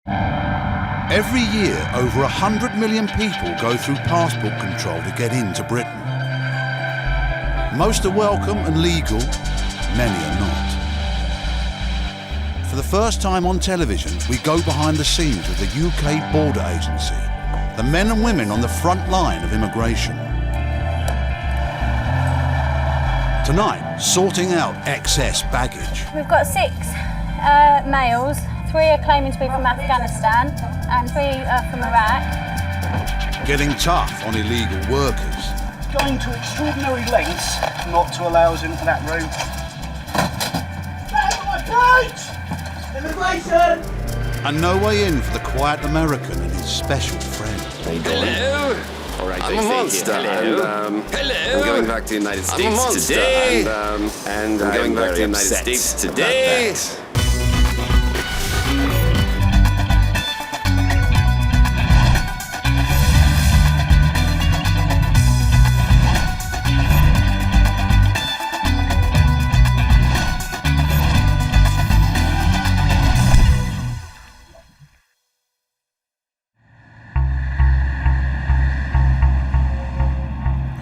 Every year, over 100 million people go through passport control to get into Britain. Most are welcome and legal, many are not. For the first time on television, we go behind the scenes of the UK Border Agency, the men and women on the front line of immigration. Tonight, sorting out excess baggage. We've got 6 males, 3 are claiming to be from Afghanistan and 3 are from Iraq. Getting tough on illegal workers. Going to extraordinary lengths not to allow us into that room. Immigration! And no way in for the quiet American and his special friend. Hello. All right, I'm a monster. And, Hello. I'm going back to the United States I'm a monster. today. And I'm going back to the United upset States about today. that.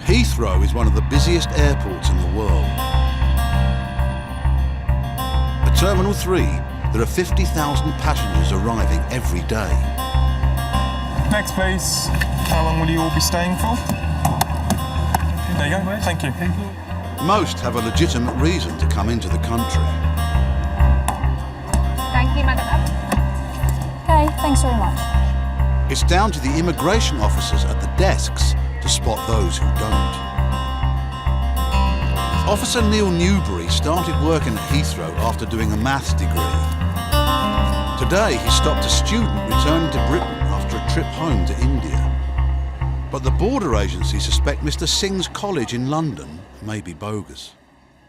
Heathrow is one of the busiest airports in the world. At Terminal 3, there are 50,000 passengers arriving every day. Next, please. How long will you all be staying for? There you go. Thank you. Most have a legitimate reason to come into the country. Thank you, madam. Okay, thanks very much. It's down to the immigration officers at the desks to spot those who don't. Officer Neil Newbury started working at Heathrow after doing a maths degree. Today he stopped a student returning to Britain after a trip home to India. But the border agency suspect Mr. Singh's college in London may be bogus.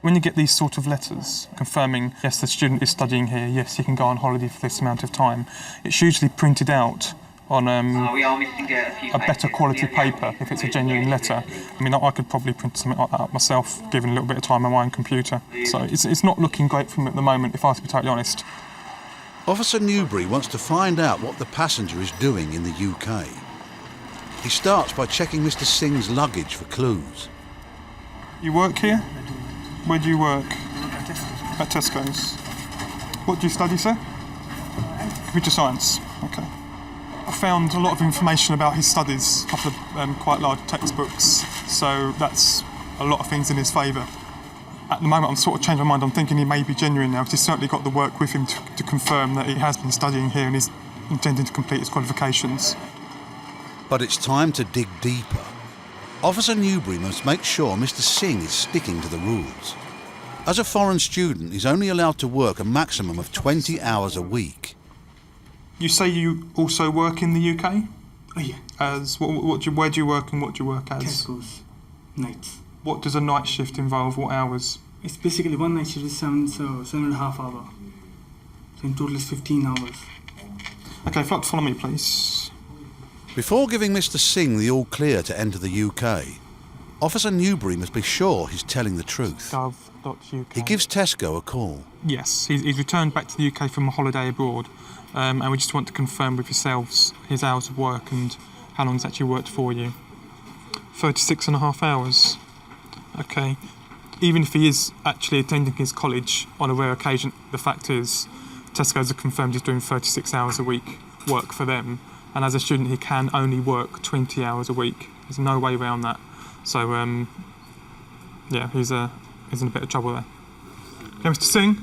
When you get these sort of letters confirming, yes, the student is studying here, yes, he can go on holiday for this amount of time, it's usually printed out on a better quality paper if it's a genuine letter. I mean, I could probably print something like that up myself, given a little bit of time on my own computer. So it's not looking great for him at the moment, if I have to be totally honest. Officer Newbury wants to find out what the passenger is doing in the UK. He starts by checking Mr. Singh's luggage for clues. You work here? Where do you work? At Tesco's. What do you study, sir? Computer science. Okay. I found a lot of information about his studies, a couple of quite large textbooks, so that's a lot of things in his favour. At the moment, I'm sort of changing my mind. I'm thinking he may be genuine now, because he's certainly got the work with him to confirm that he has been studying here and is intending to complete his qualifications. But it's time to dig deeper. Officer Newbury must make sure Mr. Singh is sticking to the rules. As a foreign student, he's only allowed to work a maximum of 20 hours a week. You say you also work in the UK? Oh, yeah. As where do you work and what do you work as? Tesco's. Nights. What does a night shift involve? What hours? It's basically one night shift is 7.5 hours. So in total it's 15 hours. Okay, if you'd like to follow me, please. Before giving Mr. Singh the all-clear to enter the UK, Officer Newbury must be sure he's telling the truth. Gov.uk. He gives Tesco a call. Yes, he's returned back to the UK from a holiday abroad, and we just want to confirm with yourselves his hours of work and how long he's actually worked for you. 36.5 hours. Okay. Even if he is actually attending his college on a rare occasion, the fact is Tesco's have confirmed he's doing 36 hours a week work for them, and as a student he can only work 20 hours a week. There's no way around that. So, yeah, he's in a bit of trouble there. Okay, Mr. Singh,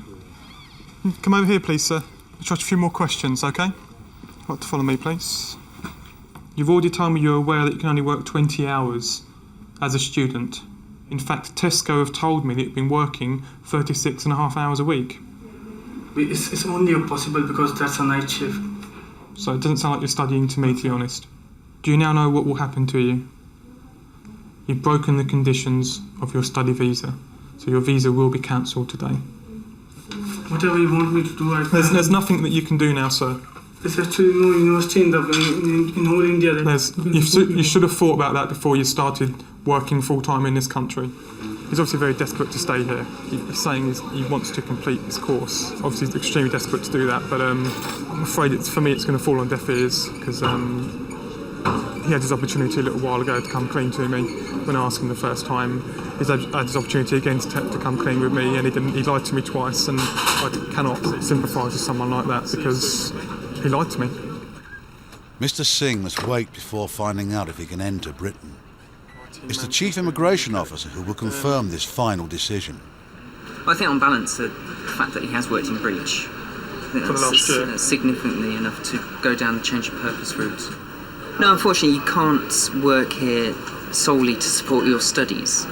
come over here, please, sir. I'll ask you a few more questions, okay? You'd like to follow me, please. You've already told me you're aware that you can only work 20 hours as a student. In fact, Tesco have told me that you've been working 36.5 hours a week. It's only possible because that's a night shift. So it doesn't sound like you're studying to me, to be honest. Do you now know what will happen to you? You've broken the conditions of your study visa, so your visa will be cancelled today. Whatever you want me to do, I can. There's nothing that you can do now, sir. There's actually no university in whole India. You should have thought about that before you started working full-time in this country. He's obviously very desperate to stay here. He's saying he wants to complete this course. Obviously, he's extremely desperate to do that, but I'm afraid for me it's going to fall on deaf ears, because he had his opportunity a little while ago to come clean to me when I asked him the first time. He's had his opportunity again to come clean with me, and he didn't. He lied to me twice, and I cannot sympathise with someone like that, because he lied to me. Mr. Singh must wait before finding out if he can enter Britain. It's the Chief Immigration Officer who will confirm this final decision. I think on balance, the fact that he has worked in breach, I think For the last year. significantly enough to go down the change of purpose route. No, unfortunately, you can't work here solely to support your studies.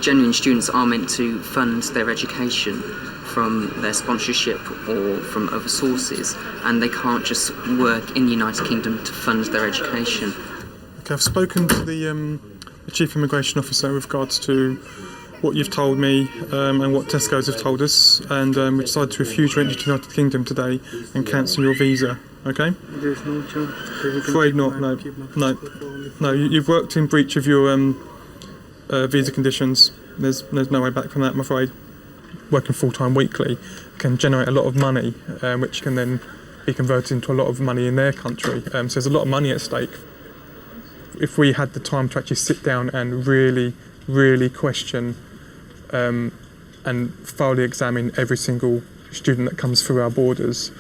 Genuine students are meant to fund their education from their sponsorship or from other sources, and they can't just work in the United Kingdom to fund their education. Okay, I've spoken to the Chief Immigration Officer with regards to what you've told me and what Tesco's have told us, and we decided to refuse your entry to the United Kingdom today and cancel your visa, okay? There's no chance. Afraid not, no. You've worked in breach of your visa conditions. There's no way back from that, I'm afraid. Working full-time weekly can generate a lot of money, which can then be converted into a lot of money in their country. So there's a lot of money at stake. If we had the time to actually sit down and really question and thoroughly examine every single student that comes through our borders,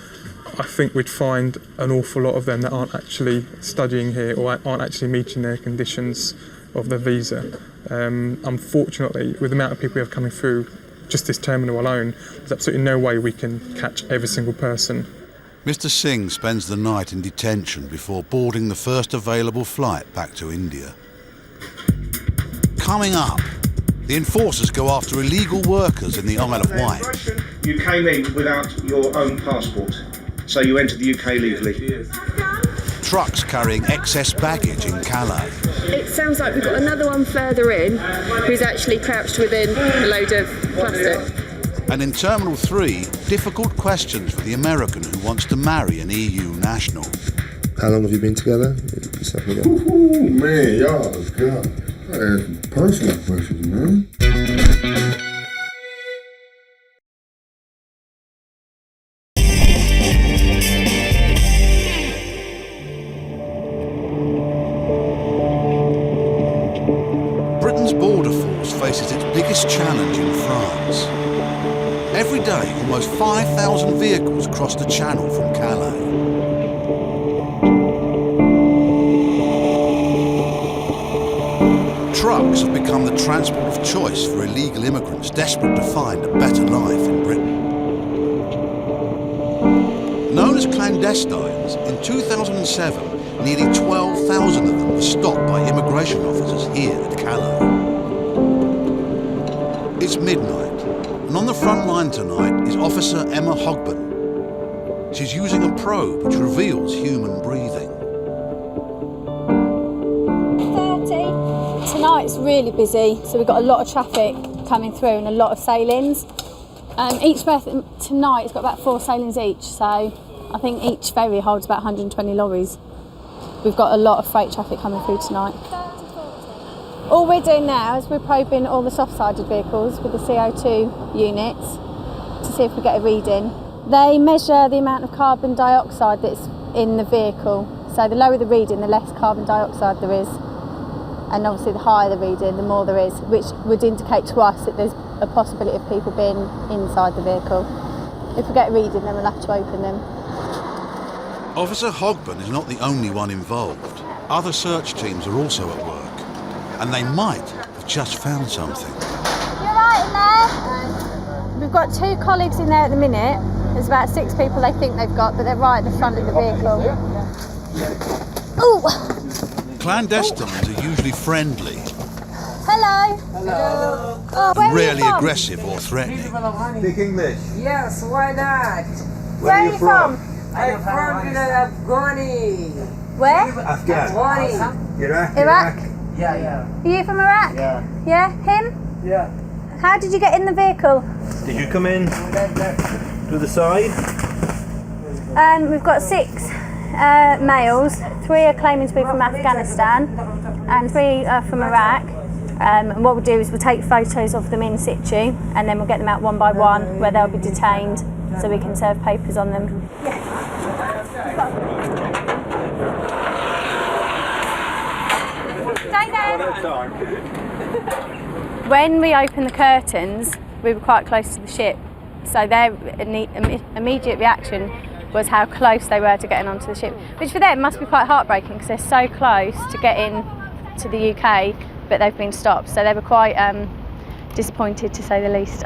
I think we'd find an awful lot of them that aren't actually studying here or aren't actually meeting their conditions of their visa. Unfortunately, with the amount of people we have coming through just this terminal alone, there's absolutely no way we can catch every single person. Mr. Singh spends the night in detention before boarding the first available flight back to India. Coming up, the enforcers go after illegal workers in the Isle of Wight. You came in without your own passport, so you entered the UK legally. Trucks carrying excess baggage in Calais. It sounds like we've got another one further in who's actually crouched within a load of plastic. And in Terminal 3, difficult questions for the American who wants to marry an EU national. How long have you been together? Ooh, man, y'all, God. I ask some personal questions, man. Britain's border force faces its biggest challenge in France. Every day, almost 5,000 vehicles cross the Channel from Calais. Trucks have become the transport of choice for illegal immigrants desperate to find a better life in Britain. Known as clandestines, in 2007, nearly 12,000 of them were stopped by immigration officers here at Calais. It's midnight. And on the front line tonight is Officer Emma Hogben. She's using a probe which reveals human breathing. 30. Tonight's really busy, so we've got a lot of traffic coming through and a lot of sailings. Each berth tonight has got about 4 sailings each, so I think each ferry holds about 120 lorries. We've got a lot of freight traffic coming through tonight. All we're doing now is we're probing all the soft-sided vehicles with the CO2 units to see if we get a reading. They measure the amount of carbon dioxide that's in the vehicle. So the lower the reading, the less carbon dioxide there is. And obviously the higher the reading, the more there is, which would indicate to us that there's a possibility of people being inside the vehicle. If we get a reading, then we'll have to open them. Officer Hogben is not the only one involved. Other search teams are also at work. And they might have just found something. You're right in there. We've got 2 colleagues in there at the minute. There's about 6 people they think they've got, but they're right at the front of the vehicle. Ooh! Clandestines are usually friendly. Hello. Hello. Oh, where rarely are you from? aggressive or threatening. Speak English. Yes, why not? Where are you from? I'm from Afghani. Where? Afghan. Iraq? Yeah. Are you from Iraq? Yeah. Yeah? Him? Yeah. How did you get in the vehicle? Did you come in to the side? We've got 6 males. 3 are claiming to be from Afghanistan and 3 are from Iraq. And what we'll do is we'll take photos of them in situ, and then we'll get them out one by one where they'll be detained, so we can serve papers on them. Stay there. When we opened the curtains, we were quite close to the ship, so their immediate reaction was how close they were to getting onto the ship, which for them must be quite heartbreaking because they're so close to getting to the UK, but they've been stopped, so they were quite disappointed, to say the least.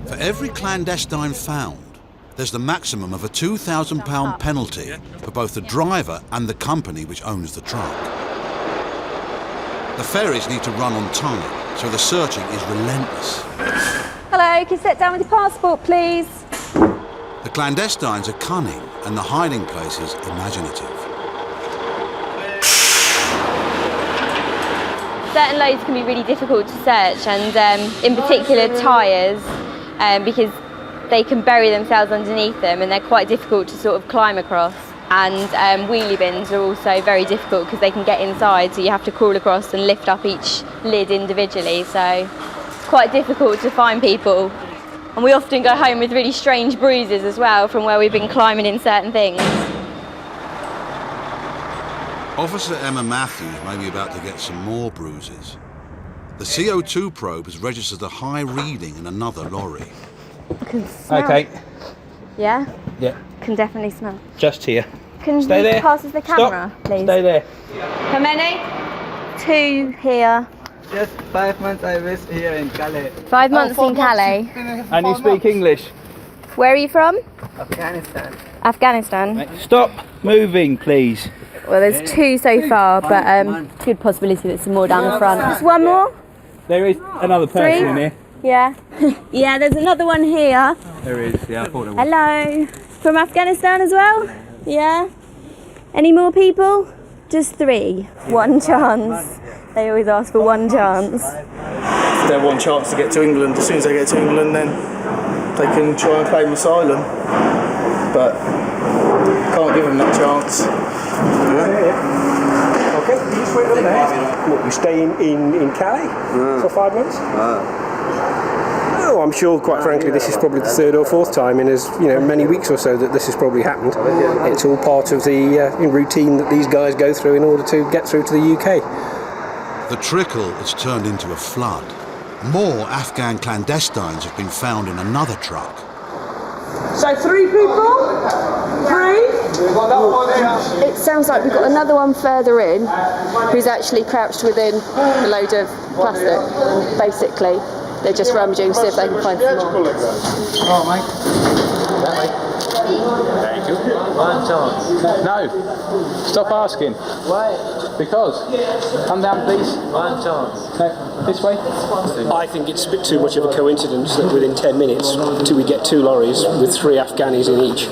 For every clandestine found, there's the maximum of a £2,000 penalty for both the driver and the company which owns the truck. The ferries need to run on time, so the searching is relentless. Hello, can you sit down with your passport, please? The clandestines are cunning and the hiding places imaginative. Certain loads can be really difficult to search, and in particular tyres, because they can bury themselves underneath them and they're quite difficult to sort of climb across. And wheelie bins are also very difficult because they can get inside, so you have to crawl across and lift up each lid individually, so it's quite difficult to find people. And we often go home with really strange bruises as well from where we've been climbing in certain things. Officer Emma Matthews may be about to get some more bruises. The CO2 probe has registered a high reading in another lorry. I can smell. Okay. Yeah? Yeah. Can definitely smell. Just here. Can Stay you there. pass us the camera, please? Stay there. How many? 2 here. Just 5 months I was here in Calais. 5 months in Calais. And you speak English? Where are you from? Afghanistan. Afghanistan. Stop moving, please. Well, there's 2 so far, but good possibility that some more down the front. Just one more? There is another person 3? in here. Yeah. Yeah, there's another one here. There is, yeah, I thought there was. Hello. From Afghanistan as well? Yeah. Any more people? Just 3. 1 chance. They always ask for 1 chance. Their one chance to get to England. As soon as they get to England, then they can try and claim asylum. But can't give them that chance. Okay, you just wait over there. What, you stay in Calais for 5 months? Oh, I'm sure, quite frankly, this is probably the 3rd or 4th time in as many weeks or so that this has probably happened. It's all part of the routine that these guys go through in order to get through to the UK. The trickle has turned into a flood. More Afghan clandestines have been found in another truck. So 3 people? 3? It sounds like we've got another one further in who's actually crouched within a load of plastic. Basically, they're just rummaging to see if they can find some more. Oh, mate. Thank you. 1 chance. No. Stop asking. Why? Because. Come down, please. 1 chance. No. This way. I think it's a bit too much of a coincidence that within 10 minutes, till we get 2 lorries with 3 Afghanis in each,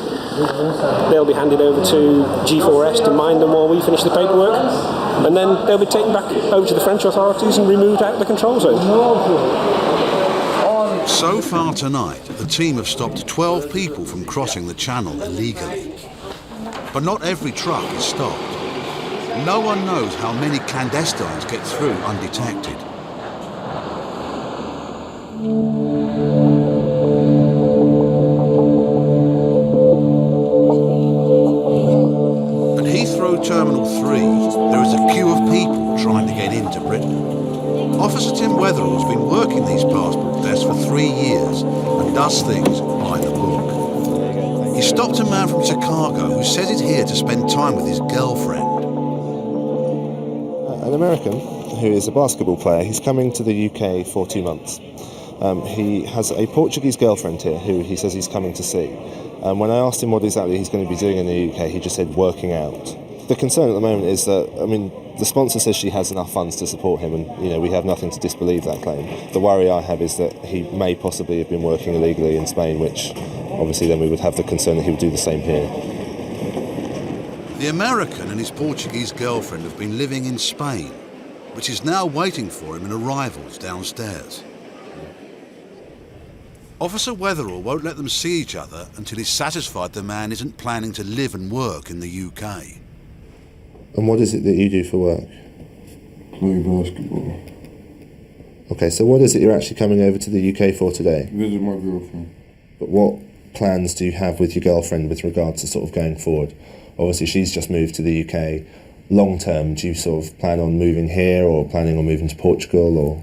they'll be handed over to G4S to mind them while we finish the paperwork, and then they'll be taken back over to the French authorities and removed out of the control zone. So far tonight, the team have stopped 12 people from crossing the channel illegally. But not every truck is stopped. No one knows how many clandestines get through undetected. At Heathrow Terminal 3, there is a queue of people trying to get into Britain. Officer Tim Wetherell's been working these passport desks for 3 years and does things by the book. He stopped a man from Chicago who says he's here to spend time with his girlfriend. An American who is a basketball player. He's coming to the UK for 2 months. He has a Portuguese girlfriend here who he says he's coming to see. When I asked him what exactly he's going to be doing in the UK, he just said working out. The concern at the moment is that, the sponsor says she has enough funds to support him, and we have nothing to disbelieve that claim. The worry I have is that he may possibly have been working illegally in Spain, which obviously then we would have the concern that he would do the same here. The American and his Portuguese girlfriend have been living in Spain, which is now waiting for him in arrivals downstairs. Officer Wetherell won't let them see each other until he's satisfied the man isn't planning to live and work in the UK. And what is it that you do for work? Play basketball. Okay, so what is it you're actually coming over to the UK for today? Visit my girlfriend. But what plans do you have with your girlfriend with regard to sort of going forward? Obviously, she's just moved to the UK. Long term, do you sort of plan on moving here or planning on moving to Portugal, or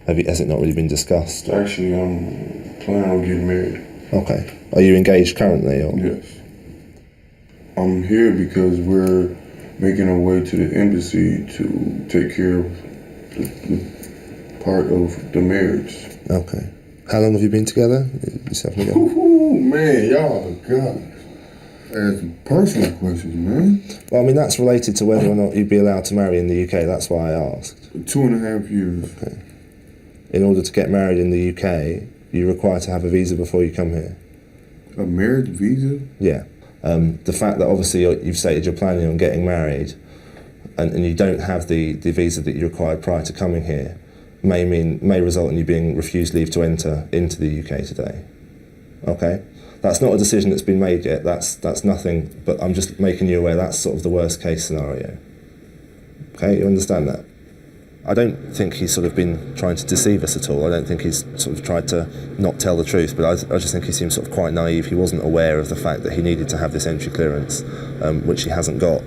has it not really been discussed? Actually, I'm planning on getting married. Okay. Are you engaged currently? Or? Yes. I'm here because we're making our way to the embassy to take care of the part of the marriage. Okay. How long have you been together? Yourself and your girlfriend? Ooh, man, y'all, God. Asking personal questions, man. Well, I mean, that's related to whether or not you'd be allowed to marry in the UK. That's why I asked. 2.5 years. Okay. In order to get married in the UK, you're required to have a visa before you come here. A marriage visa? Yeah. The fact that obviously you've stated you're planning on getting married and you don't have the visa that you required prior to coming here may result in you being refused leave to enter into the UK today. Okay? That's not a decision that's been made yet. That's nothing, but I'm just making you aware that's sort of the worst case scenario. Okay, you understand that? I don't think he's sort of been trying to deceive us at all. I don't think he's sort of tried to not tell the truth, but I just think he seems sort of quite naive. He wasn't aware of the fact that he needed to have this entry clearance, which he hasn't got.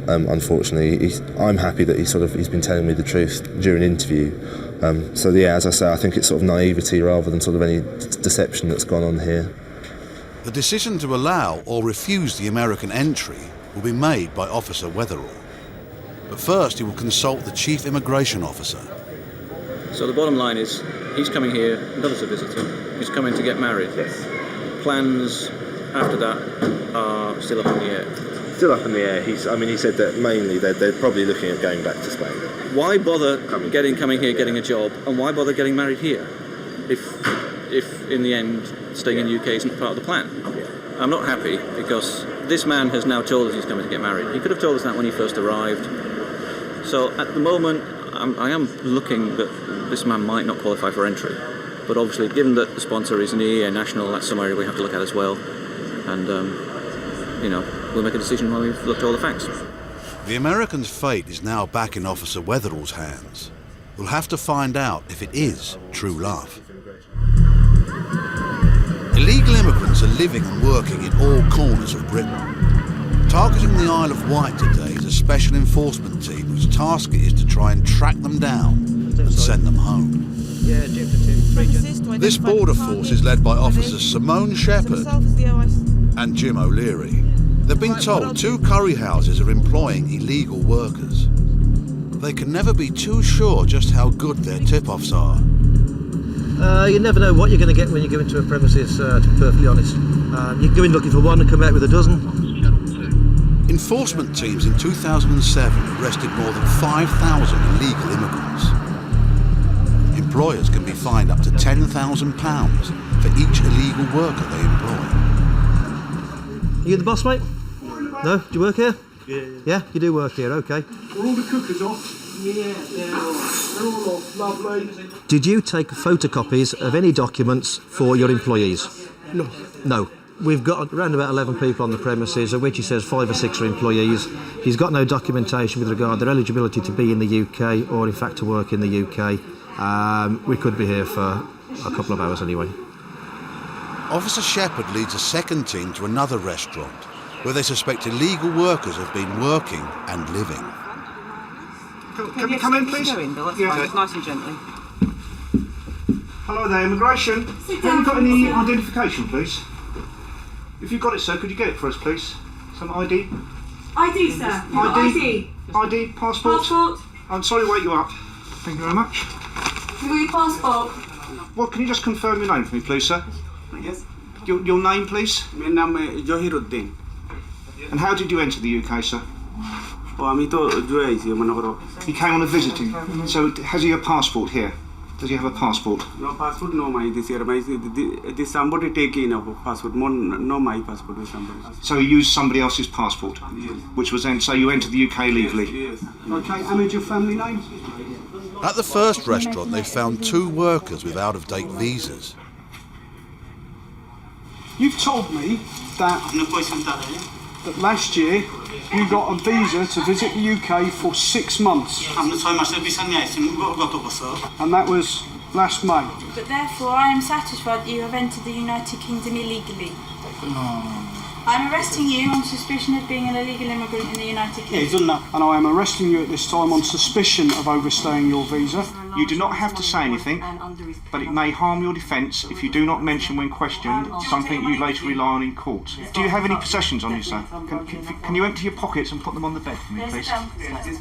Unfortunately, I'm happy that he's been telling me the truth during interview. So yeah, as I say, I think it's sort of naivety rather than sort of any deception that's gone on here. The decision to allow or refuse the American entry will be made by Officer Weatherall. But first he will consult the Chief Immigration Officer. So the bottom line is, he's coming here not as a visitor, he's coming to get married. Yes. Plans after that are still up in the air. Still up in the air. He said that mainly they're probably looking at going back to Spain. Why bother coming here, getting a job, and why bother getting married here? If in the end staying in the UK isn't part of the plan. I'm not happy because this man has now told us he's coming to get married. He could have told us that when he first arrived. So at the moment, I am looking that this man might not qualify for entry. But obviously, given that the sponsor is an EEA national, that's some area we have to look at as well. And, we'll make a decision when we've looked at all the facts. The American's fate is now back in Officer Weatherall's hands. We'll have to find out if it is true love. Illegal immigrants are living and working in all corners of Britain. Targeting the Isle of Wight today is a special enforcement team whose task it is to try and track them down and send them home. This border force is led by Officers Simone Shepherd and Jim O'Leary. They've been told 2 curry houses are employing illegal workers. They can never be too sure just how good their tip-offs are. You never know what you're going to get when you go into a premises, to be perfectly honest. You go in looking for one and come out with a dozen. Enforcement teams in 2007 arrested more than 5,000 illegal immigrants. Employers can be fined up to £10,000 for each illegal worker they employ. Are you the boss, mate? No? Do you work here? Yeah, you do work here, okay. Are all the cookers off? Yeah, they're all off. Lovely. Did you take photocopies of any documents for your employees? No. No. We've got around about 11 people on the premises, of which he says 5 or 6 are employees. He's got no documentation with regard to their eligibility to be in the UK or in fact to work in the UK. We could be here for a couple of hours anyway. Officer Shepherd leads a second team to another restaurant where they suspect illegal workers have been working and living. Can we come in, please? Yeah, nice and gently. Hello there, immigration. Have you got any identification, please? If you've got it, sir, could you get it for us, please? Some ID? ID, sir. ID. ID, passport? Passport. I'm sorry to wake you up. Thank you very much. You got your passport? Well, can you just confirm your name for me, please, sir? Yes. Your name, please? My name is Johiruddin. And how did you enter the UK, sir? He came on a visiting. So has he a passport here? Does he have a passport? No passport, no my this year. This somebody taking a passport. No my passport with somebody. So he used somebody else's passport? Yes. Which was then, so you entered the UK legally? Yes. Okay, and your family name? At the first restaurant, they found 2 workers with out-of-date visas. You've told me that that last year you got a visa to visit the UK for 6 months. And that was last May. But therefore, I am satisfied that you have entered the United Kingdom illegally. I'm arresting you on suspicion of being an illegal immigrant in the United Kingdom. And I am arresting you at this time on suspicion of overstaying your visa. You do not have to say anything, but it may harm your defence if you do not mention when questioned something you later rely on in court. Do you have any possessions on you, sir? Can you empty your pockets and put them on the bed for me, please?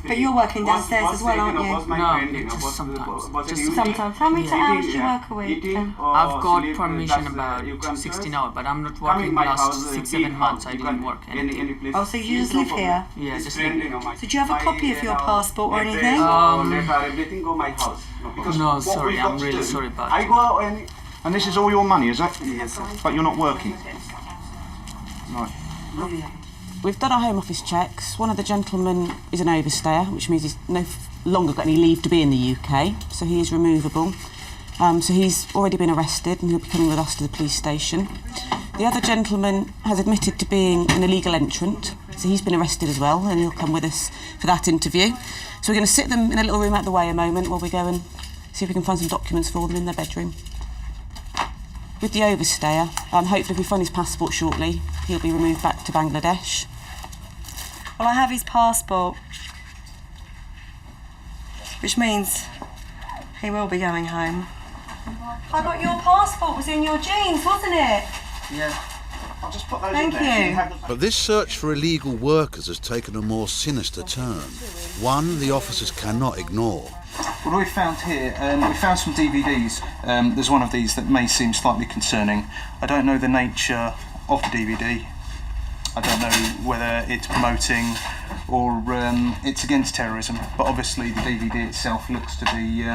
But you're working downstairs as well, aren't you? No, just sometimes. Just sometimes. How many hours do you work a week? I've got permission about 16 hours, but I'm not working last 6-7 months. I didn't work anything. Oh, so you just live here? Yeah, just live. So do you have a copy of your passport or anything? No, sorry, I'm really sorry about it. And this is all your money, is it? Yes, sir. But you're not working? Right. We've done our Home Office checks. One of the gentlemen is an overstayer, which means he's no longer got any leave to be in the UK, so he is removable. So he's already been arrested and he'll be coming with us to the police station. The other gentleman has admitted to being an illegal entrant, so he's been arrested as well, and he'll come with us for that interview. So we're going to sit them in a little room out the way a moment while we go and see if we can find some documents for them in their bedroom. With the overstayer, hopefully if we find his passport shortly, he'll be removed back to Bangladesh. Well, I have his passport, which means he will be going home. I got your passport was in your jeans, wasn't it? Yeah. I'll just put those Thank in there. you. But this search for illegal workers has taken a more sinister turn. One the officers cannot ignore. What we found here, we found some DVDs. There's one of these that may seem slightly concerning. I don't know the nature of the DVD. I don't know whether it's promoting or it's against terrorism, but obviously the DVD itself looks to be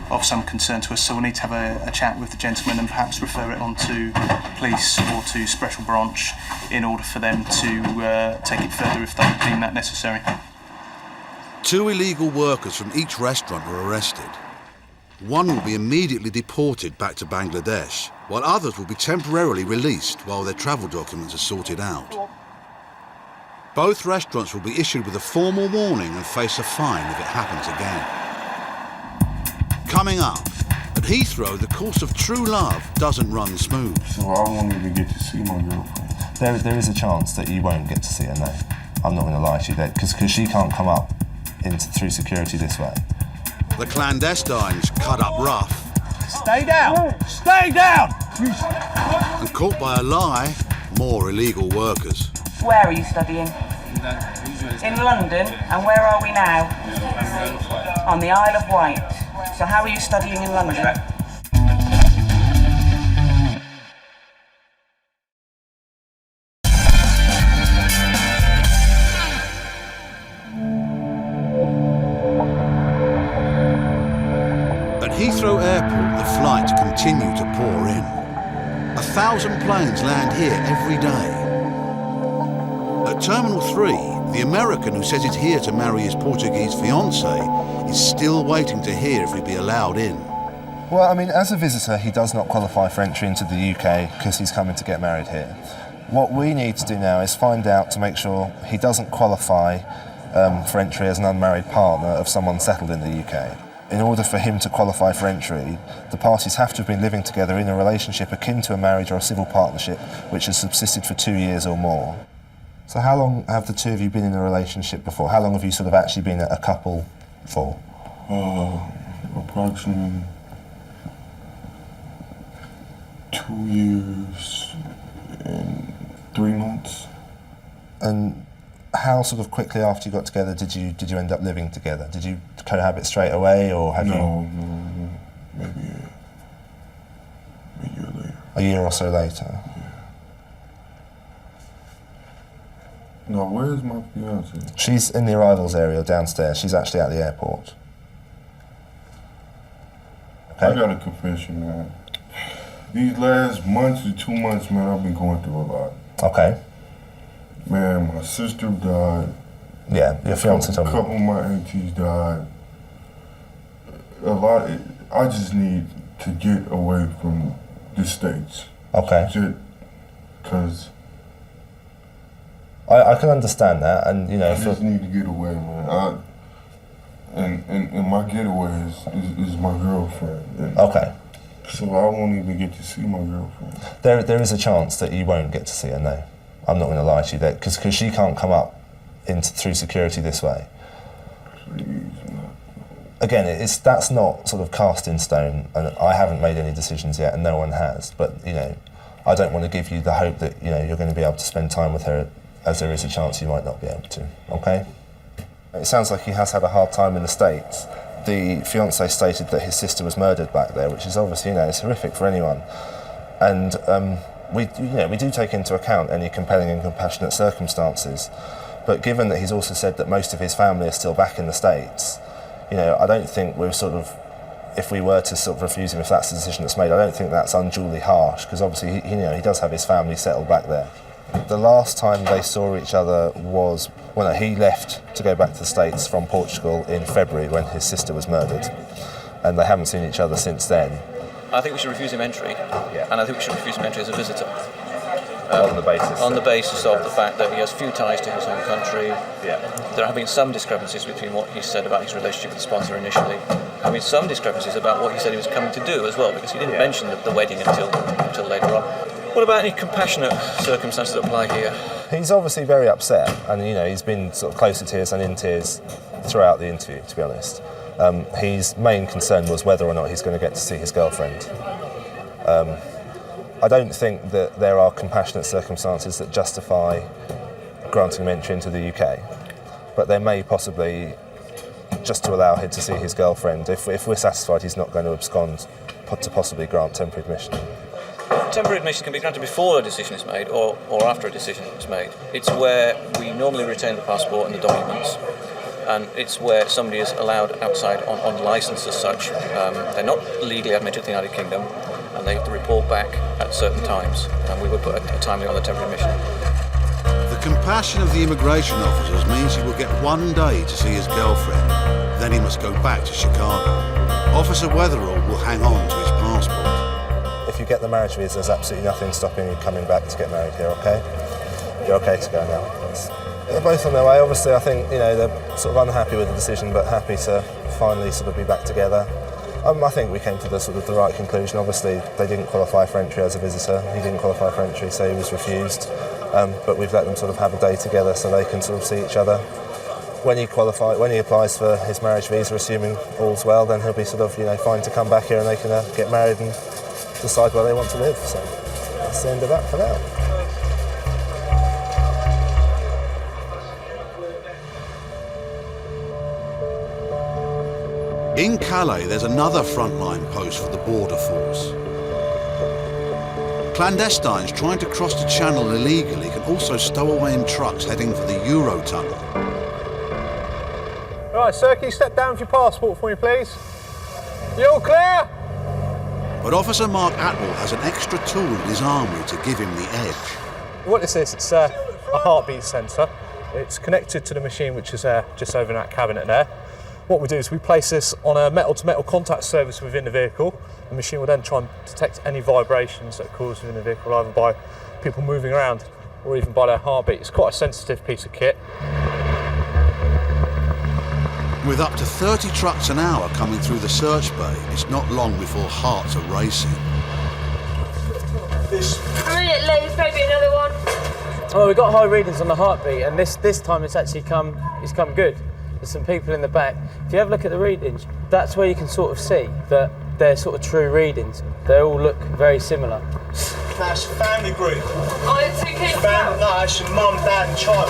of some concern to us, so we'll need to have a chat with the gentleman and perhaps refer it on to police or to special branch in order for them to take it further if they deem that necessary. 2 illegal workers from each restaurant were arrested. One will be immediately deported back to Bangladesh, while others will be temporarily released while their travel documents are sorted out. Both restaurants will be issued with a formal warning and face a fine if it happens again. Coming up, at Heathrow, the course of true love doesn't run smooth. So I won't even get to see my girlfriend. There is a chance that you won't get to see her, no. I'm not going to lie to you, because she can't come up through security this way. The clandestines cut up rough. Stay down! Stay down! And caught by a lie, more illegal workers. Where are you studying? In London. And where are we now? On the Isle of Wight. So how are you studying in London? At Heathrow Airport, the flights continue to pour in. 1,000 planes land here every day. At Terminal 3, the American who says he's here to marry his Portuguese fiancée is still waiting to hear if he'll be allowed in. Well, I mean, as a visitor, he does not qualify for entry into the UK because he's coming to get married here. What we need to do now is find out to make sure he doesn't qualify for entry as an unmarried partner of someone settled in the UK. In order for him to qualify for entry, the parties have to have been living together in a relationship akin to a marriage or a civil partnership which has subsisted for 2 years or more. So how long have the two of you been in a relationship before? How long have you sort of actually been a couple for? Approximately 2 years and 3 months. And how sort of quickly after you got together did you end up living together? Did you cohabit straight away, or have you? No, maybe a year later. A year or so later. No, where's my fiancée? She's in the arrivals area downstairs. She's actually at the airport. Okay. I got a confession, man. These last months or 2 months, man, I've been going through a lot. Okay. Man, my sister died. Yeah, your fiancée told me. A couple of my aunties died. A lot. I just need to get away from the States. Okay. Because I can understand that, and you know, I just need to get away, man. And my getaway is my girlfriend. And okay. So I won't even get to see my girlfriend. There is a chance that you won't get to see her. No, I'm not going to lie to you, that because she can't come up through security this way. Please, man. Again, that's not sort of cast in stone, and I haven't made any decisions yet, and no one has. But you know, I don't want to give you the hope that you know you're going to be able to spend time with her, as there is a chance you might not be able to. Okay. It sounds like he has had a hard time in the States. The fiancé stated that his sister was murdered back there, which is obviously, you know, it's horrific for anyone. And we do take into account any compelling and compassionate circumstances. But given that he's also said that most of his family are still back in the States, you know, I don't think we're sort of, if we were to sort of refuse him if that's the decision that's made, I don't think that's unduly harsh, because obviously, he does have his family settled back there. The last time they saw each other was when he left to go back to the States from Portugal in February when his sister was murdered, and they haven't seen each other since then. I think we should refuse him entry, and I think we should refuse him entry as a visitor. On the basis? On the basis of the fact that he has few ties to his home country. Yeah. There have been some discrepancies between what he said about his relationship with the sponsor initially. There have been some discrepancies about what he said he was coming to do as well, because he didn't mention the wedding until later on. What about any compassionate circumstances that apply here? He's obviously very upset, and you know he's been sort of close to tears and in tears throughout the interview, to be honest. His main concern was whether or not he's going to get to see his girlfriend. I don't think that there are compassionate circumstances that justify granting him entry into the UK, but there may possibly, just to allow him to see his girlfriend, if we're satisfied he's not going to abscond, to possibly grant temporary admission. Temporary admission can be granted before a decision is made or after a decision is made. It's where we normally retain the passport and the documents, and it's where somebody is allowed outside on licence as such. They're not legally admitted to the United Kingdom, and they have to report back at certain times, and we would put a time limit on the temporary admission. The compassion of the immigration officers means he will get 1 day to see his girlfriend, then he must go back to Chicago. Officer Weatherall will hang on to his passport. If you get the marriage visa, there's absolutely nothing stopping you coming back to get married here, okay? You're okay to go now. They're both on their way. Obviously, I think, you know, they're sort of unhappy with the decision, but happy to finally sort of be back together. I think we came to the right conclusion. Obviously, they didn't qualify for entry as a visitor. He didn't qualify for entry, so he was refused. But we've let them sort of have a day together so they can sort of see each other. When he applies for his marriage visa, assuming all's well, then he'll be sort of, you know, fine to come back here and they can get married and decide where they want to live. So that's the end of that for now. In Calais, there's another frontline post for the border force. Clandestines trying to cross the channel illegally can also stow away in trucks heading for the Heathrow Terminal. Right, sir, can you step down with your passport for me, please? You all clear? But Officer Mark Atwell has an extra tool in his armoury to give him the edge. What is this? It's a heartbeat sensor. It's connected to the machine which is just over in that cabinet there. What we do is we place this on a metal-to-metal contact surface within the vehicle. The machine will then try and detect any vibrations that are caused within the vehicle, either by people moving around or even by their heartbeat. It's quite a sensitive piece of kit. With up to 30 trucks an hour coming through the search bay, it's not long before hearts are racing. A minute late, maybe another one. Oh, we got high readings on the heartbeat, and this time it's actually come good. There's some people in the back. If you have a look at the readings, that's where you can sort of see that they're sort of true readings. They all look very similar. That's a family group. Oh, it's two kids. No, it's your mum, dad and child.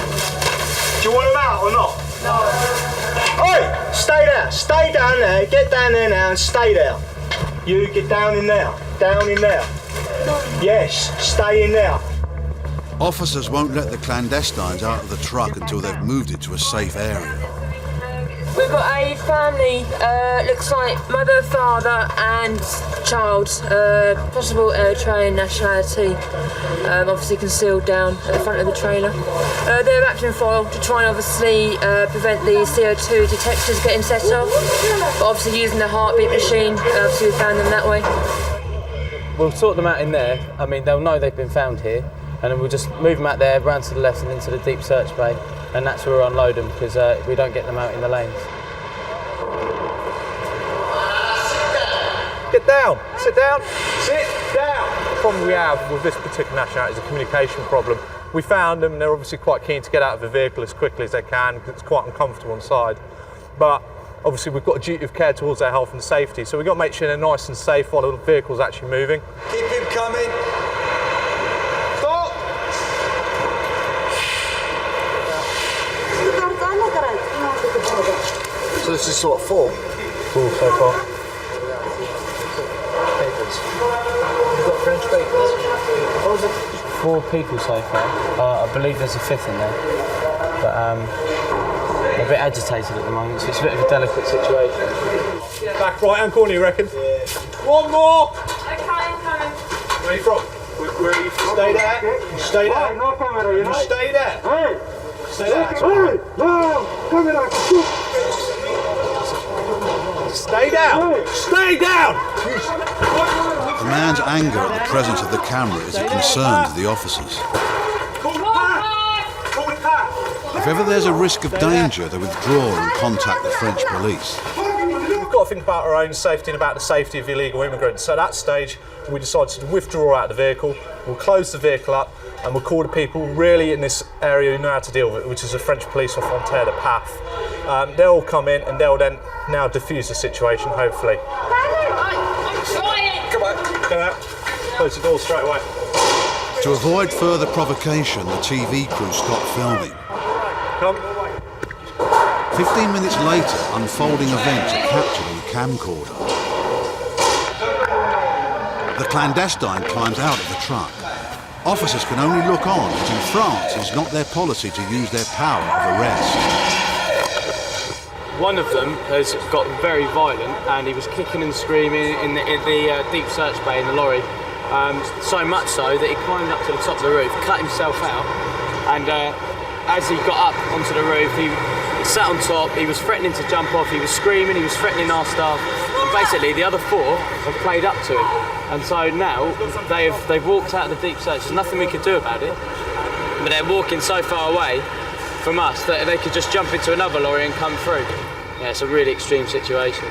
Do you want them out or not? No. Oi! Stay there. Stay down there. Get down there now and stay there. You get down in there. Down in there. No. Yes, stay in there. Officers won't let the clandestines out of the truck until they've moved it to a safe area. We've got a family, looks like mother, father and child, possible Eritrean nationality, obviously concealed down at the front of the trailer. They're wrapped in foil to try and obviously prevent the CO2 detectors getting set off, but obviously using the heartbeat machine, obviously we found them that way. We'll sort them out in there. I mean, they'll know they've been found here. and then we'll just move them out there, round to the left and into the deep search bay, and that's where we'll unload them because we don't get them out in the lanes. Get down, sit down, sit down. The problem we have with this particular nationality is a communication problem. We found them, and they're obviously quite keen to get out of the vehicle as quickly as they can because it's quite uncomfortable inside. But obviously we've got a duty of care towards their health and safety, so we've got to make sure they're nice and safe while the vehicle's actually moving. Keep him coming. Stop! So this is sort of four? Four so far. Papers. You've got French papers? What was it? 4 people so far. I believe there's a 5th in there, but I'm a bit agitated at the moment, so it's a bit of a delicate situation. Back right hand corner, you reckon? Yeah. One more! Okay, I'm coming. Where are you from? Where are you from? Stay there. You stay there. No camera, you know? You stay there. Hey! Stay there. Hey! No! Camera! Stay down! Stay down! The man's anger at the presence of the camera is a concern to the officers. If ever there's a risk of danger, they withdraw and contact the French police. We've got to think about our own safety and about the safety of illegal immigrants. So at that stage, we decided to withdraw out of the vehicle. We'll close the vehicle up and we'll call the people really in this area who know how to deal with it, which is the French police or Frontier de Paf. They'll come in and they'll then now defuse the situation, hopefully. Come on, get out. Close the door straight away. To avoid further provocation, the TV crew stopped filming. Come. 15 minutes later, unfolding events are captured on camcorder. The clandestine climbs out of the truck. Officers can only look on, as in France it's not their policy to use their power of arrest. One of them has got very violent and he was kicking and screaming in the deep search bay in the lorry. So much so that he climbed up to the top of the roof, cut himself out, and as he got up onto the roof, he sat on top, he was threatening to jump off, he was screaming, he was threatening our staff, and basically the other 4 have played up to him. And so now they've walked out of the deep search. There's nothing we could do about it, but they're walking so far away from us that they could just jump into another lorry and come through. Yeah, it's a really extreme situation.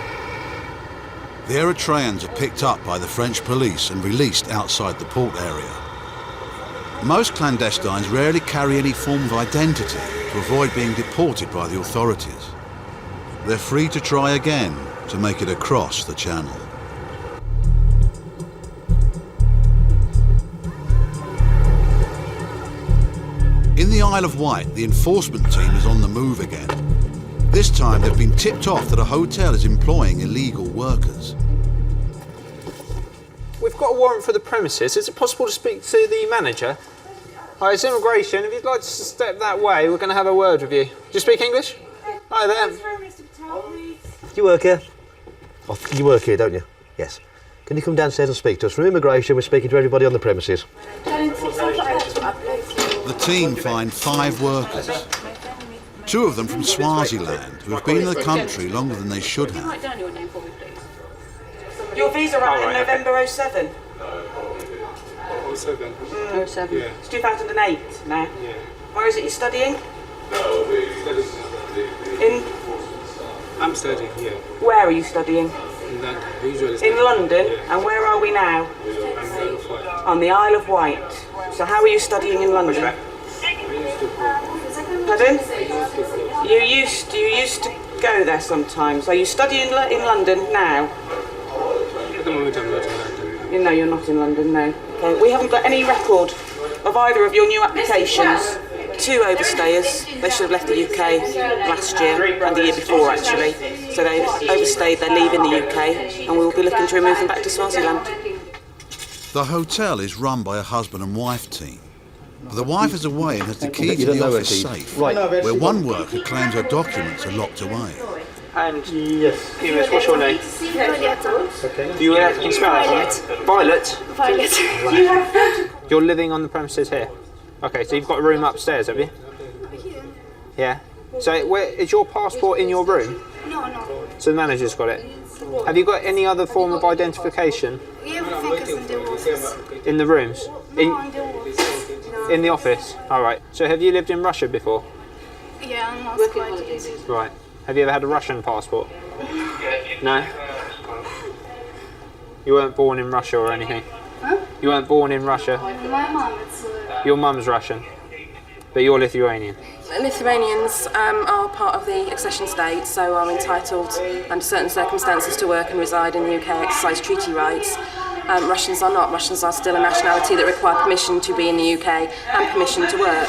The Eritreans are picked up by the French police and released outside the port area. Most clandestines rarely carry any form of identity to avoid being deported by the authorities. They're free to try again to make it across the channel. In the Isle of Wight, the enforcement team is on the move again. This time they've been tipped off that a hotel is employing illegal workers. We've got a warrant for the premises. Is it possible to speak to the manager? Hi, it's immigration. If you'd like to step that way, we're going to have a word with you. Do you speak English? Hi there. Do you work here? Oh, you work here, don't you? Yes. Can you come downstairs and speak to us? From immigration, we're speaking to everybody on the premises. The team find 5 workers. 2 of them from Swaziland, who have been in the country longer than they should have. Write down your name for me, please. Your visa ran in November 07. 07. 07. Yeah. It's 2008 now. Yeah. Where is it you're studying? In? I'm studying here. Where are you studying? In London. Usually In London? Yeah. And where are we now? On the Isle of Wight. So how are you studying in London? Pardon? You used to go there sometimes. Are you studying in London now? At the moment I'm not in London. No, you're not in London, no. Okay. We haven't got any record of either of your new applications. 2 overstayers. They should have left the UK last year and the year before actually. So they overstayed, they're leaving the UK and we will be looking to remove them back to Swaziland. The hotel is run by a husband and wife team. But the wife is away and has the key to the office safe, where one worker claims her documents are locked away. And yes, what's your name? Okay. Do you can spell it? Violet. Violet. You're living on the premises here. Okay, so you've got a room upstairs, have you? Yeah. So is your passport in your room? No. So the manager's got it. Have you got any other form of identification? Everything is in the office. In the rooms? No, in the office. In the office? Alright. So have you lived in Russia before? Yeah, not quite a bit. Right. Have you ever had a Russian passport? No? You weren't born in Russia or anything? Huh? You weren't born in Russia? My mom, it's... Your mum's Russian, but you're Lithuanian. Lithuanians are part of the accession state, so are entitled under certain circumstances to work and reside in the UK, exercise treaty rights. Russians are not. Russians are still a nationality that require permission to be in the UK and permission to work.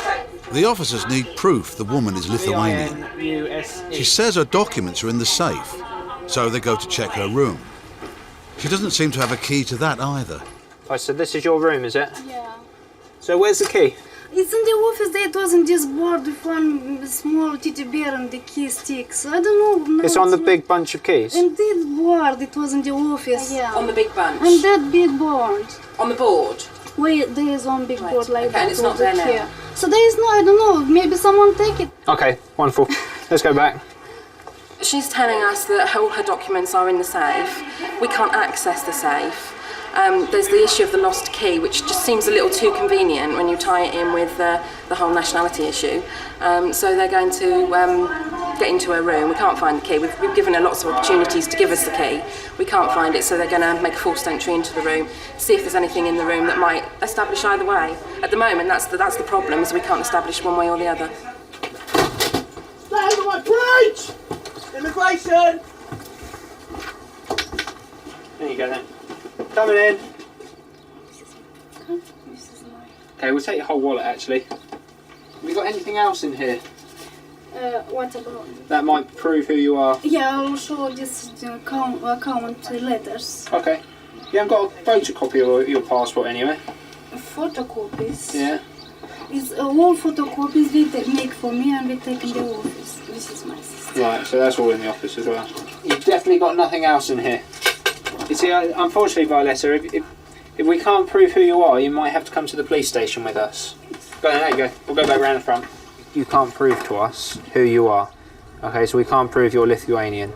The officers need proof the woman is Lithuanian. She says her documents are in the safe, so they go to check her room. She doesn't seem to have a key to that either. Oh, so this is your room, is it? Yeah. So where's the key? It's in the office. There it was in this board with one small teddy bear and the key sticks. I don't know. It's on the big bunch of keys? And that board, it was in the office. Yeah. On the big bunch? And that big board. On the board? Wait, there is one big board like that. And it's not there now? So there is no, I don't know, maybe someone take it. Okay, wonderful. Let's go back. She's telling us that all her documents are in the safe. We can't access the safe. There's the issue of the lost key, which just seems a little too convenient when you tie it in with the whole nationality issue. So they're going to get into her room. We can't find the key. We've given her lots of opportunities to give us the key. We can't find it, so they're going to make a forced entry into the room, see if there's anything in the room that might establish either way. At the moment, that's the problem, is we can't establish one way or the other. Stand on my bridge! Immigration! There you go then. Coming in. Okay, we'll take your whole wallet actually. Have you got anything else in here What about? that might prove who you are? Yeah, I'll show this account letters. Okay. You haven't got a photocopy of your passport anyway? Photocopies? Yeah. It's all photocopies they make for me and we take in the office. This is my sister. Right, so that's all in the office as well. You've definitely got nothing else in here. You see, unfortunately, Violetta, if we can't prove who you are, you might have to come to the police station with us. Go on, there you go. We'll go back round the front. You can't prove to us who you are. Okay, so we can't prove you're Lithuanian.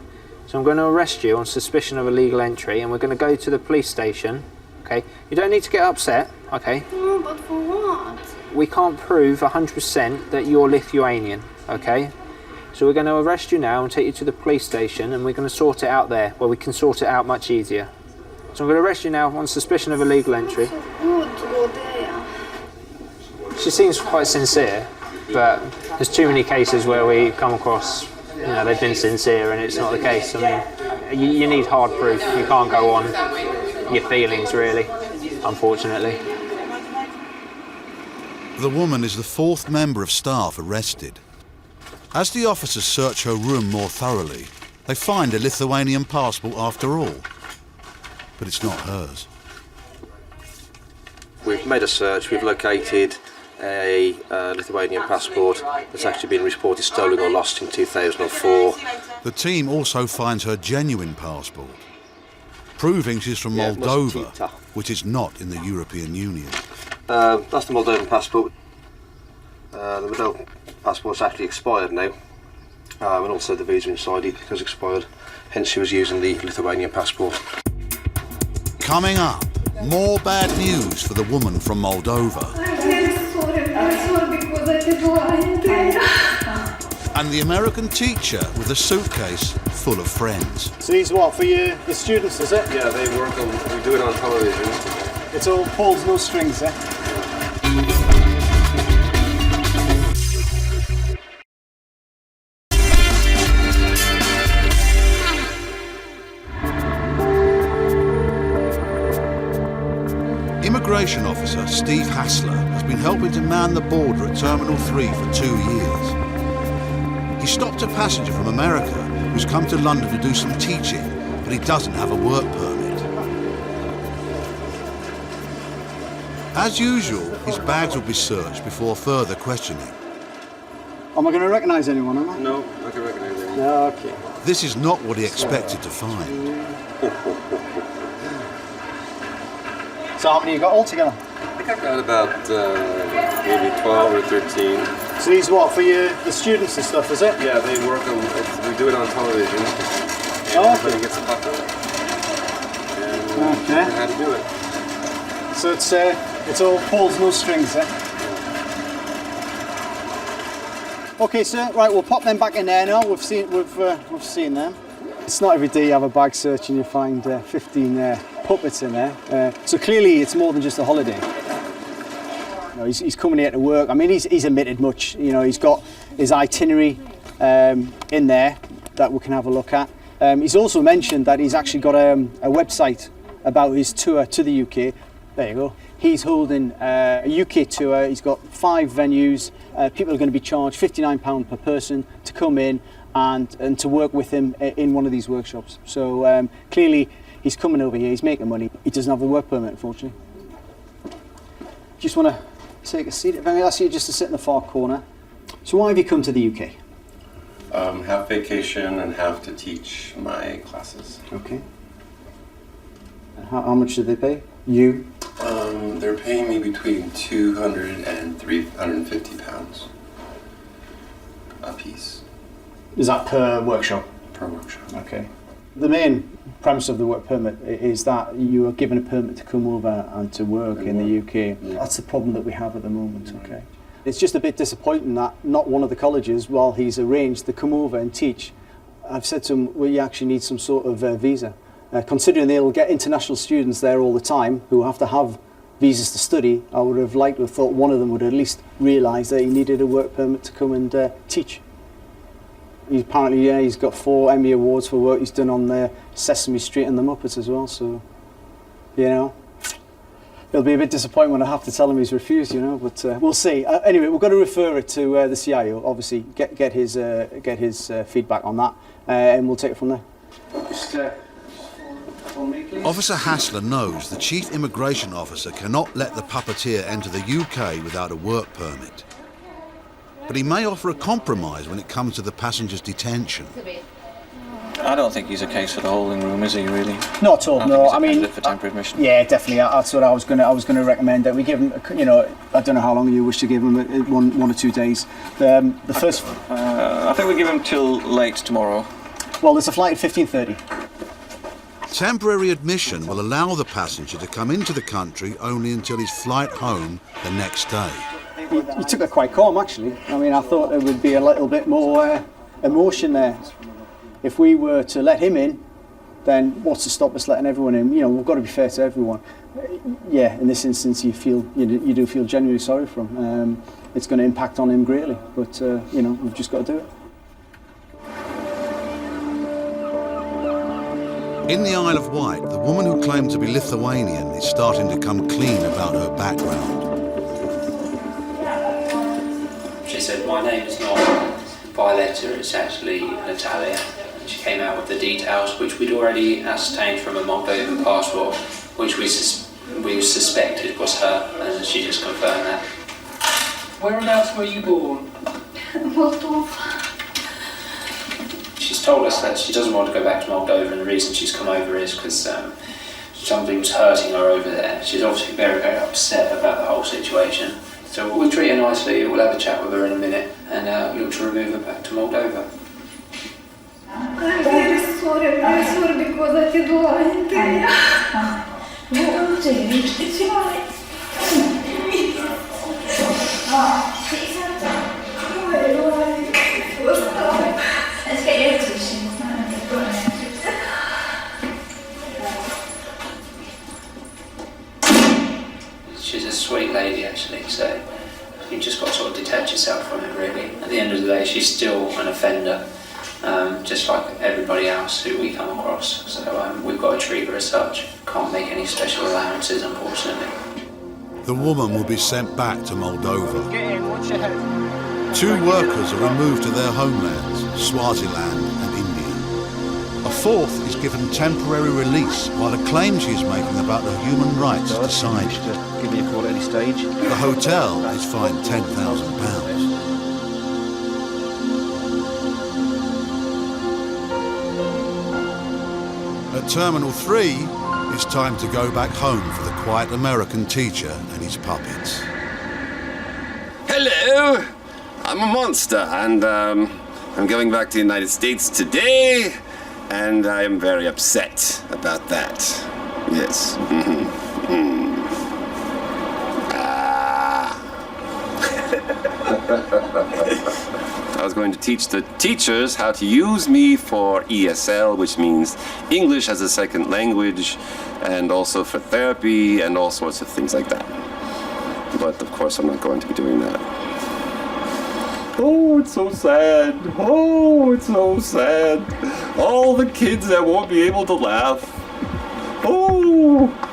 So I'm going to arrest you on suspicion of illegal entry, and we're going to go to the police station. Okay, you don't need to get upset. Okay. No, but for what? We can't prove 100% that you're Lithuanian. Okay. So we're going to arrest you now and take you to the police station, and we're going to sort it out there, where we can sort it out much easier. So I'm going to arrest you now on suspicion of illegal entry. Good to go there. She seems quite sincere, but there's too many cases where we come across, you know, they've been sincere and it's not the case. I mean, you need hard proof. You can't go on your feelings, really, unfortunately. The woman is the fourth member of staff arrested. As the officers search her room more thoroughly, they find a Lithuanian passport after all. But it's not hers. We've made a search, we've located a Lithuanian passport that's actually been reported stolen or lost in 2004. The team also finds her genuine passport, proving she's from Moldova, which is not in the European Union. That's the Moldovan passport. The Moldovan passport's actually expired now, and also the visa inside it has expired, hence she was using the Lithuanian passport. Coming up, more bad news for the woman from Moldova. I'm very sorry. I'm sorry because I did lie. And the American teacher with a suitcase full of friends. So these what, for you, the students, is it? Yeah, they work on, we do it on television. It's all pulls, no strings, eh? Immigration officer Steve Hassler has been helping to man the border at Terminal 3 for 2 years. He stopped a passenger from America who's come to London to do some teaching, but he doesn't have a work permit. As usual, his bags will be searched before further questioning. Am I going to recognise anyone, am I? No, I can recognise anyone. No, okay. This is not what he expected to find. So how many you got altogether? I think I've got about maybe 12 or 13. So these what, for you, the students and stuff, is it? Yeah, they work on, we do it on television. Oh, everybody okay. gets a button. And okay. how to do it. So it's all pulls, no strings, eh? Okay, sir. Right, we'll pop them back in there now. We've seen them. It's not every day you have a bag search and you find 15 puppets in there. So clearly, it's more than just a holiday. You know, he's coming here to work. I mean, he's admitted much. You know, he's got his itinerary in there that we can have a look at. He's also mentioned that he's actually got a website about his tour to the UK. There you go. He's holding a UK tour. He's got 5 venues. People are going to be charged £59 per person to come in and to work with him in one of these workshops. So clearly he's coming over here, he's making money. He doesn't have the work permit, unfortunately. Just want to take a seat. If I may ask you just to sit in the far corner. So why have you come to the UK? Half vacation and half to teach my classes. Okay. How much do they pay? You? They're paying me between £200 and £350 a piece. Is that per workshop? Per workshop. Okay. The main premise of the work permit is that you are given a permit to come over and to work in the UK. Yeah. That's the problem that we have at the moment, okay? It's just a bit disappointing that not one of the colleges, while he's arranged to come over and teach, I've said to him, well, you actually need some sort of visa. Considering they'll get international students there all the time who have to have visas to study, I would have liked to have thought one of them would at least realise that he needed a work permit to come and teach. Apparently, yeah, he's got 4 Emmy Awards for work he's done on Sesame Street and the Muppets as well, so, you know. It'll be a bit disappointing when I have to tell him he's refused, you know, but we'll see. Anyway, we've got to refer it to the CIO, obviously, get his feedback on that, and we'll take it from there. Officer Hassler knows the Chief Immigration Officer cannot let the puppeteer enter the UK without a work permit. But he may offer a compromise when it comes to the passenger's detention. I don't think he's a case for the holding room, is he, really? Not at all, no. I mean, for temporary admission. Yeah, definitely. That's what I was going to recommend, that we give him, you know, I don't know how long you wish to give him, one or 2 days. The first... I think we give him till late tomorrow. Well, there's a flight at 15:30. Temporary admission will allow the passenger to come into the country only until his flight home the next day. You took it quite calm, actually. I mean, I thought there would be a little bit more emotion there. If we were to let him in, then what's to stop us letting everyone in? You know, we've got to be fair to everyone. Yeah, in this instance, you do feel genuinely sorry for him. It's going to impact on him greatly, but you know, we've just got to do it. In the Isle of Wight, the woman who claimed to be Lithuanian is starting to come clean about her background. She said, my name is not Violetta, it's actually Natalia. And she came out with the details, which we'd already ascertained from a Moldovan passport, which we suspected was her, and she just confirmed that. Whereabouts were you born? Moldova. She's told us that she doesn't want to go back to Moldova, and the reason she's come over is because something was hurting her over there. She's obviously very, very upset about the whole situation. So we'll treat her nicely, we'll have a chat with her in a minute, and look to remove her back to Moldova. I'm very sorry because I did lie She's a sweet lady, actually, so you've just got to sort of detach yourself from it, really. At the end of the day, she's still an offender, just like everybody else who we come across. So we've got to treat her as such. Can't make any special allowances, unfortunately. The woman will be sent back to Moldova. Get in, watch your head. 2 workers are removed to their homelands, Swaziland and India. A 4th is given temporary release while a claim she is making about her human rights is decided. Just give me a call at any stage. The hotel is fined £10,000. At Terminal 3, it's time to go back home for the quiet American teacher and his puppets. Hello! I'm a monster, and I'm going back to the United States today, and I am very upset about that. Yes. was going to teach the teachers how to use me for ESL, which means English as a second language, and also for therapy and all sorts of things like that. But of course, I'm not going to be doing that. Oh, it's so sad. Oh, it's so sad. All the kids that won't be able to laugh. Oh.